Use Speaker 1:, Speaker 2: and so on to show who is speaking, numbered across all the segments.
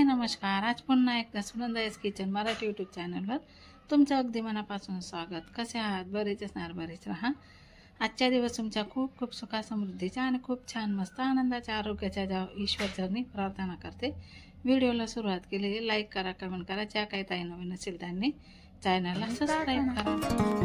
Speaker 1: नमस्कार. आज पुन्हा एकदा सुनंदास किचन मराठी यूट्यूब चॅनलवर तुमचं अगदी मनापासून स्वागत. कसे आहात? बरेच असणार, बरेच राहा. आजच्या दिवस तुमच्या खूप खूप सुखा समृद्धीच्या आणि खूप छान मस्त आनंदाच्या आरोग्याच्या जाव ईश्वरचरणी प्रार्थना करते. व्हिडिओला सुरुवात केली लाईक करा, कमेंट करा. ज्या काही ताई नवीन असेल त्यांनी चॅनलला सबस्क्राईब करा.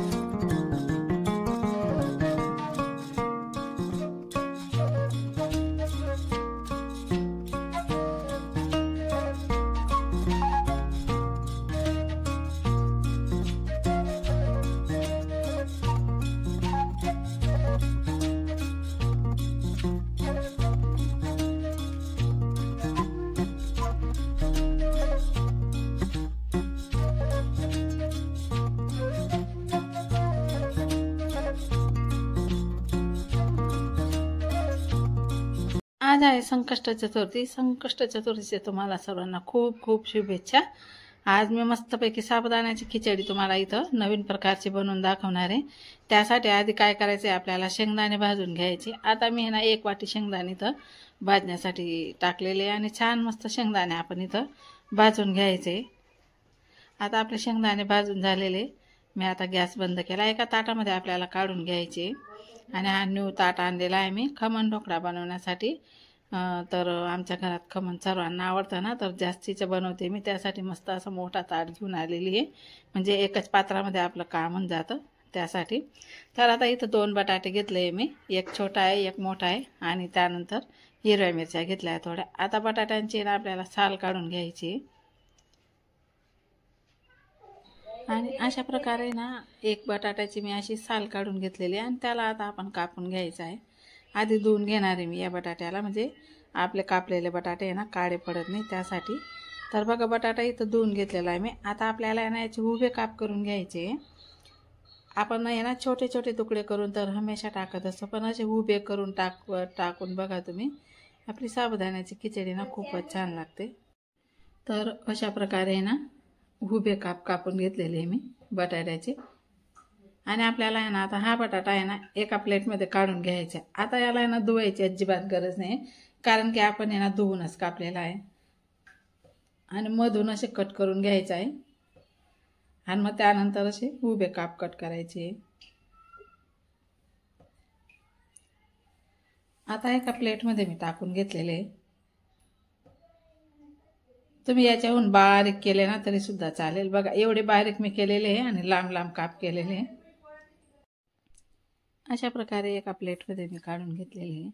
Speaker 1: आज आहे संकष्ट चतुर्थी. संकष्ट चतुर्थीचे तुम्हाला सर्वांना खूप खूप शुभेच्छा. आज मी मस्तपैकी साबुदाण्याची खिचडी तुम्हाला इथं नवीन प्रकारची बनवून दाखवणार आहे. त्यासाठी आधी काय करायचे, आपल्याला शेंगदाणे भाजून घ्यायचे. आता मी ना 1 वाटी शेंगदाणे इथं भाजण्यासाठी टाकलेले आणि छान मस्त शेंगदाणे आपण इथं भाजून घ्यायचे. आता आपले शेंगदाणे भाजून झालेले मी आता गॅस बंद केला. एका ताटामध्ये आपल्याला काढून घ्यायचे आणि हा न्यू ताट आणलेला आहे मी खमण ढोकळा बनवण्यासाठी. तर आमच्या घरात खमण सर्वांना आवडतं ना, तर जास्तीचं बनवते मी. त्यासाठी मस्त असं मोठा ताट घेऊन आलेली आहे, म्हणजे एकच पात्रामध्ये आपलं काम होऊन जातं त्यासाठी. तर आता इथं 2 बटाटे घेतले मी, एक छोटा आहे एक मोठा आहे, आणि त्यानंतर हिरव्या मिरच्या घेतल्या थोड्या. आता बटाट्यांची ना आपल्याला साल काढून घ्यायची आणि अशा प्रकारे ना 1 बटाट्याची मी अशी साल काढून घेतलेली आणि त्याला आता आपण कापून घ्यायचं आहे. आधी धुवून घेणार आहे मी या बटाट्याला, म्हणजे आपले कापलेले बटाटे आहे ना काळे पडत नाही त्यासाठी. तर बघा बटाटा इथं धुवून घेतलेला आहे मी. आता आपल्याला ना याचे उभे काप करून घ्यायचे. आपण आहे ना छोटे छोटे तुकडे करून तर हमेशा टाकत असतो, पण असे उभे करून टाकून बघा तुम्ही, आपली साबुदाण्याची खिचडी ना खूपच छान लागते. तर अशा प्रकारे ना उभे काप कापून घेतलेले मी बटाट्याचे. आणि आपल्याला आहे ना आता हा बटाटा आहे ना एका प्लेटमध्ये काढून घ्यायचा. आता याला आहे ना धुवायची अजिबात गरज नाही, कारण की आपण आहे ना धुवूनच कापलेला आहे. आणि मधून असे कट करून घ्यायचं आहे आणि मग त्यानंतर असे उभे काप कट करायचे. आता एका प्लेटमध्ये मी टाकून घेतलेले. तुम्ही याच्याहून बारीक केले ना तरी सुद्धा चालेल. बघा एवढे बारीक मी केलेले आहे आणि लांब लांब काप केलेले आहे. अशा प्रकारे एका प्लेटमध्ये मी काढून घेतलेली आहे.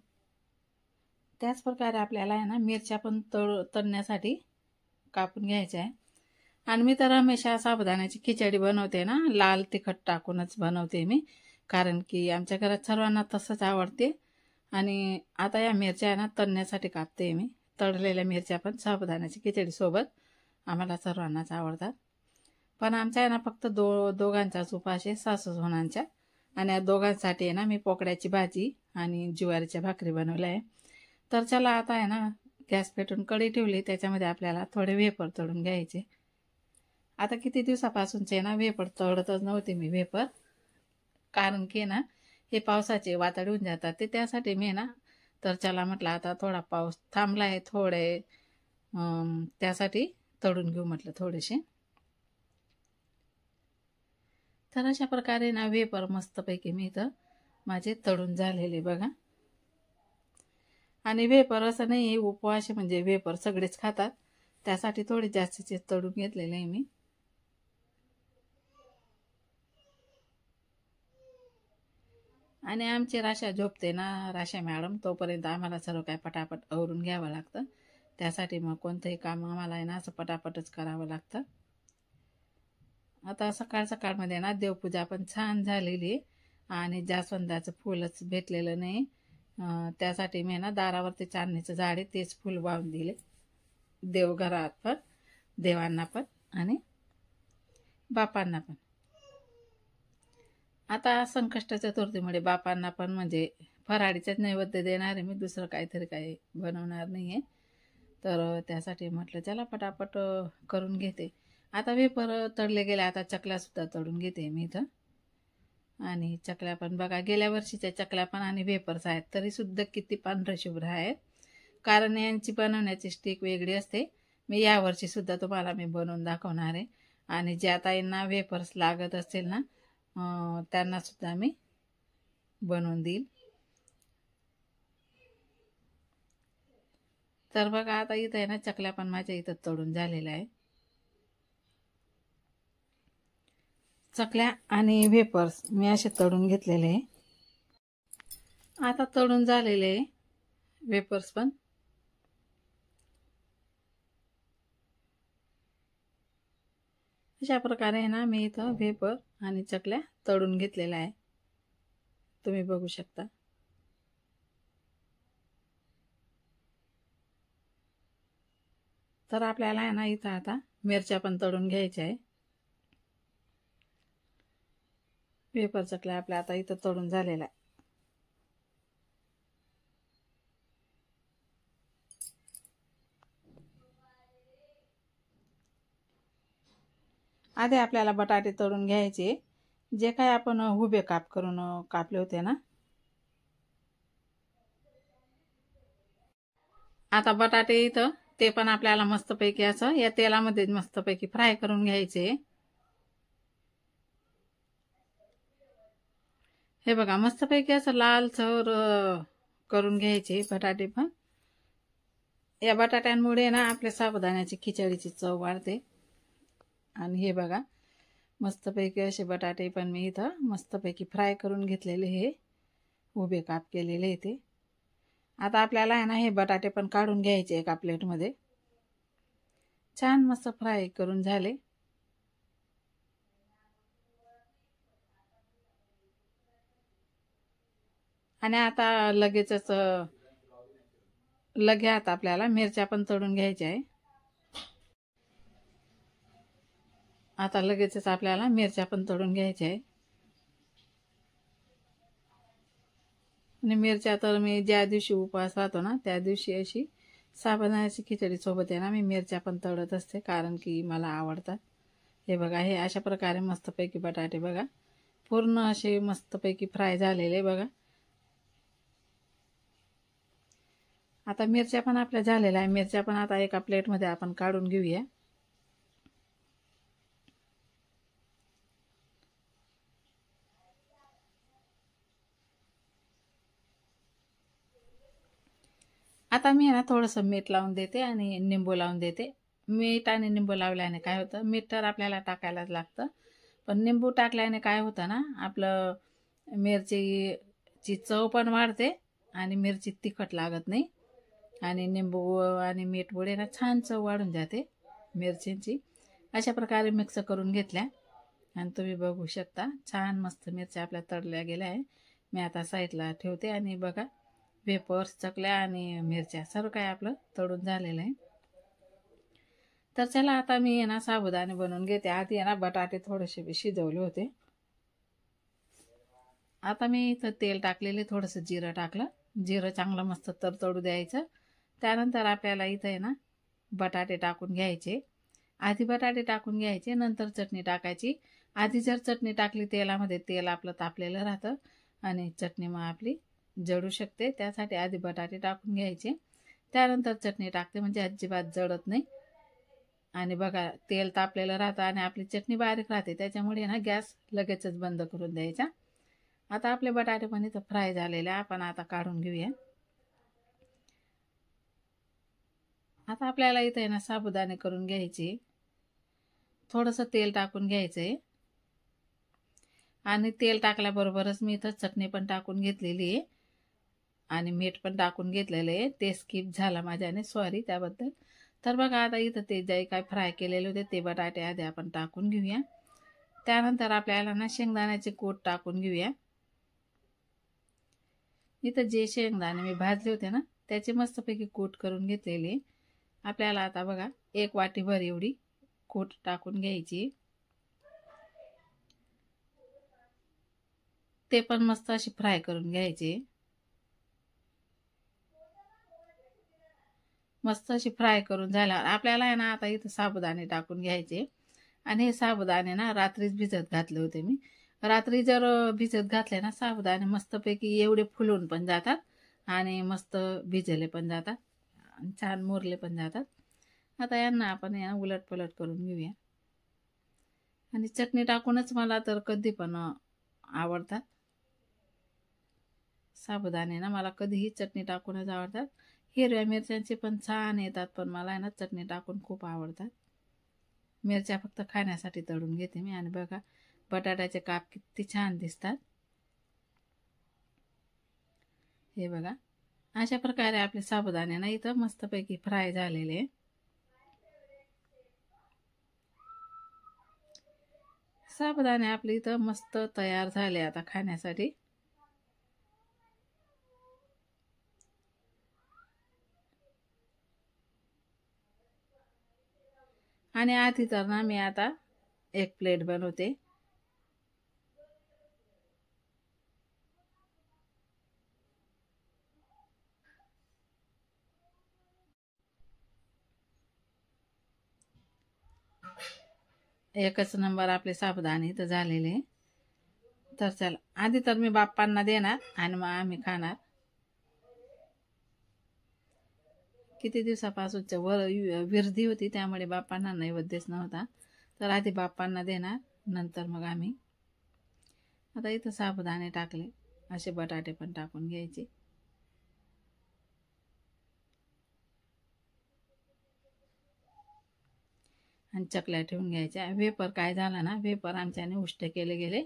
Speaker 1: त्याच प्रकारे आपल्याला आहे ना मिरच्या पण तळण्यासाठी कापून घ्यायच्या आहे. आणि मी तर हमेशा साबुदाण्याची खिचडी बनवते ना लाल तिखट टाकूनच बनवते मी, कारण की आमच्या घरात सर्वांना तसंच आवडते. आणि आता या मिरच्या आहे ना तळण्यासाठी कापते मी. तळलेल्या मिरच्या पण साबुदाण्याची खिचडीसोबत आम्हाला सर्वांनाच आवडतात. पण आमच्या आहे ना फक्त दोघांचाच उपास आहे, सासू-सुनांच्या. आणि या दोघांसाठी आहे ना मी पोकळ्याची भाजी आणि ज्वारीच्या भाकरी बनवल्या आहे. तर चला आता आहे ना गॅस पेटून कढई ठेवली, त्याच्यामध्ये आपल्याला थोडे वेफर तळून घ्यायचे. आता किती दिवसापासूनचे ना वेफर तळतच नव्हते मी वेफर, कारण की ना हे पावसाचे वातावरण होऊन जातात ते, त्यासाठी मी ना तर चला म्हटलं आता थोडा पाऊस थांबला आहे थोडे, त्यासाठी तळून घेऊ म्हटलं थोडेसे. तर अशा प्रकारे ना वेफर मस्तपैकी मी इथं माझे तळून झालेले बघा. आणि वेफर असं नाही उपवास म्हणजे वेफर सगळेच खातात, त्यासाठी थोडे जास्तीचे तळून घेतलेले आहे मी. आणि आमची राशा झोपते ना, राशा मॅडम, तोपर्यंत आम्हाला सर्व काय पटापट आवरून घ्यावं लागतं. त्यासाठी मग कोणतंही काम आम्हाला आहे ना असं पटापटच करावं लागतं. आता सकाळ सकाळमध्ये ना देवपूजा पण छान झालेली आहे आणि जास्वंदाचं फुलच भेटलेलं नाही, त्यासाठी मी ना दारावरती चांदणीचं झाड आहे तेच फुल वाहून दिले देवघरात पण, देवांना पण आणि बापांना पण. आता संकष्ट चतुर्थीमुळे बापांना पण म्हणजे फराळीचंच नैवेद्य देणार आहे मी, दुसरं काहीतरी काही बनवणार नाही आहे. तर त्यासाठी म्हटलं चला पटापट करून घेते. आता वेफर तळले गेले, आता चकल्यासुद्धा तळून घेते मी इथं. आणि चकल्या पण बघा गेल्या वर्षीच्या चकल्या पण आणि वेफर्स आहेत तरीसुद्धा किती पांढरे शुभ्र आहेत, कारण यांची बनवण्याची स्टिक वेगळी असते मी यावर्षी सुद्धा तुम्हाला मी बनवून दाखवणार आहे. आणि ज्या ताईंना वेफर्स लागत असतील ना त्यांना सुद्धा मी बनवून देईल. तर बघा आता इथं आहे ना चकल्या पण माझ्या इथं तळून झालेल्या आहे. चकल्या आणि वेफर्स मी असे तळून घेतलेले आहे. आता तळून झालेले आहे वेफर्स पण. अशा प्रकारे आहे ना मी इथं वेफर आणि चकल्या तळून घेतलेल्या आहे. तुम्ही बघू शकता. तर आपल्याला आहे ना इथं आता मिरच्या पण तळून घ्यायच्या आहे. वेफर चकल्या आपल्या आता इथं तळून झालेला आहे. आधी आपल्याला बटाटे तळून घ्यायचे, जे काय आपण उभे काप करून कापले होते ना. आता बटाटे इथं ते पण आपल्याला मस्तपैकी असं या तेलामध्ये मस्तपैकी फ्राय करून घ्यायचे. हे बघा मस्तपैकी असं लालसर करून घ्यायचे बटाटे पण. या बटाट्यांमुळे ना आपल्या साबुदाण्याची खिचडीची चव वाढते. आणि हे बघा मस्तपैकी असे बटाटे पण मी इथं मस्तपैकी फ्राय करून घेतलेले, हे उभे काप केलेले ते. आता आपल्याला आहे ना हे बटाटे पण काढून घ्यायचे एका प्लेटमध्ये. छान मस्त फ्राय करून झाले. आणि आता लगेचच आता आपल्याला मिरच्या पण तळून घ्यायच्या आहे. आता लगेचच आपल्याला मिरच्या पण तळून घ्यायच्या आहे. आणि मिरच्या तर मी ज्या दिवशी उपवास राहतो ना त्या दिवशी अशी साबुदाण्याची खिचडी सोबत आहे ना मी मिरच्या पण तळत असते, कारण की मला आवडतात. हे बघा हे अशा प्रकारे मस्तपैकी बटाटे बघा पूर्ण असे मस्तपैकी फ्राय झालेले बघा. आता मिरच्या पण आपल्या झालेल्या आहे. मिरच्या पण आता एका प्लेटमध्ये आपण काढून घेऊया. आता मी ना थोडंसं मीठ लावून देते आणि निंबू लावून देते. मीठ आणि निंबू लावल्याने काय होतं, मीठ तर आपल्याला टाकायलाच लागतं, पण निंबू टाकल्याने काय होतं ना आपलं मिरचीची चव पण वाढते आणि मिरची तिखट लागत नाही. आणि निंबू आणि मीठमुळे ना छान चव वाढून जाते मिरचींची. अशा प्रकारे मिक्स करून घेतल्या आणि तुम्ही बघू शकता छान मस्त मिरच्या आपल्या तळल्या गेल्या आहे. मी आता साईडला ठेवते. आणि बघा वेफर्स चकल्या आणि मिरच्या सर्व काय आपलं तळून झालेलं आहे. तर चला आता मी ना साबुदाणे बनवून घेते. आधी ना बटाटे थोडेसे शिजवले होते. आता मी इथं तेल टाकलेले, थोडंसं जिरं टाकलं. जिरं चांगलं मस्त तडतडू द्यायचं. त्यानंतर आपल्याला इथं आहे ना बटाटे टाकून घ्यायचे. आधी बटाटे टाकून घ्यायचे, नंतर चटणी टाकायची. आधी जर चटणी टाकली तेलामध्ये, तेल आपलं तापलेलं राहतं आणि चटणी मग आपली जळू शकते. त्यासाठी आधी बटाटे टाकून घ्यायचे, त्यानंतर चटणी टाकते, म्हणजे अजिबात जळत नाही. आणि बघा तेल तापलेलं राहतं आणि आपली चटणी बारीक राहते, त्याच्यामुळे ना गॅस लगेचच बंद करून द्यायचा. आता आपले बटाटे पण इथं फ्राय झालेले आपण आता काढून घेऊया. आता आपल्याला इथं आहे ना साबुदाणे करून घ्यायचे. थोडंसं तेल टाकून घ्यायचंय आणि तेल टाकल्याबरोबरच मी इथं चटणी पण टाकून घेतलेली आहे आणि मीठ पण टाकून घेतलेलं आहे. ते स्किप झाला माझ्याने, सॉरी त्याबद्दल. तर बघा आता इथं ते जे काय फ्राय केलेले होते ते बटाटे आधी आपण टाकून घेऊया. त्यानंतर आपल्याला ना शेंगदाण्याचे कूट टाकून घेऊया. इथं जे शेंगदाणे मी भाजले होते ना त्याचे मस्तपैकी कूट करून घेतलेले. आपल्याला आता बघा 1 वाटीभर एवढी कूट टाकून घ्यायची. ते पण मस्त अशी फ्राय करून घ्यायचे. मस्त अशी फ्राय करून झाल्यावर आपल्याला आहे ना आता इथं साबुदाणे टाकून घ्यायचे. आणि हे साबुदाणे ना रात्रीच भिजत घातले होते मी. रात्री जर भिजत घातले ना साबुदाणे मस्तपैकी एवढे फुलून पण जातात आणि मस्त भिजले पण जातात, छान मुरले पण जातात. आता यांना आपण उलट पलट करून घेऊया. आणि चटणी टाकूनच मला तर कधी पण आवडतात साबुदाणे ना, मला कधीही चटणी टाकूनच आवडतात. हिरव्या मिरच्यांचे पण छान येतात, पण मला ना चटणी टाकून खूप आवडतात. मिरच्या फक्त खाण्यासाठी तळून घेते मी. आणि बघा बटाट्याचे काप किती छान दिसतात. हे बघा अशा प्रकारे आपले साबुदाणे ना इथं मस्तपैकी फ्राय झालेले. साबुदाणे आपले इथं मस्त तयार झाले आता खाण्यासाठी. आणि आधी तर ना मी आता एक प्लेट बनवते. एकच नंबर आपले साबुदाणे इथं झालेले. तर चला आधी तर मी बाप्पांना देणार आणि मग आम्ही खाणार. किती दिवसापासूनच्या विरधी होती, त्यामुळे बाप्पांना नैवेद्यच नव्हता. तर आधी बाप्पांना देणार, नंतर मग आम्ही. आता इथं साबुदाणे टाकले, असे बटाटे पण टाकून घ्यायचे. आणि चकल्या ठेवून घ्यायच्या. वेपर काय झाला ना, वेपर आमच्याने उष्ट केले गेले,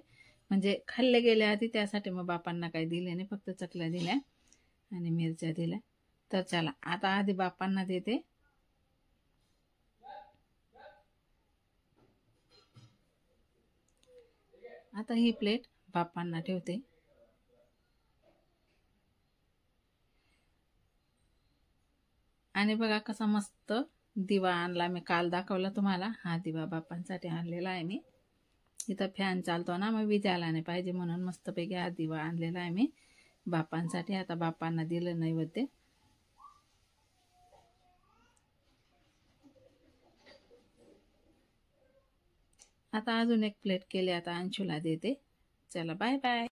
Speaker 1: म्हणजे खाल्ले गेले आधी, त्यासाठी मग बापांना काही दिले नाही, फक्त चकल्या दिल्या आणि मिरच्या दिल्या. तर चला आता आधी बापांना देते. आता ही प्लेट बापांना ठेवते. आणि बघा कसा मस्त दिवा आणला मी, काल दाखवला तुम्हाला. हा दिवा बाप्पांसाठी आणलेला आहे मी. इथं फॅन चालतो ना, मग वीज आला नाही पाहिजे म्हणून मस्तपैकी हा दिवा आणलेला आहे मी बाप्पांसाठी. आता बाप्पांना दिलं नैवेद्य. आता अजून एक प्लेट केली, आता अंशूला देते. चला बाय बाय.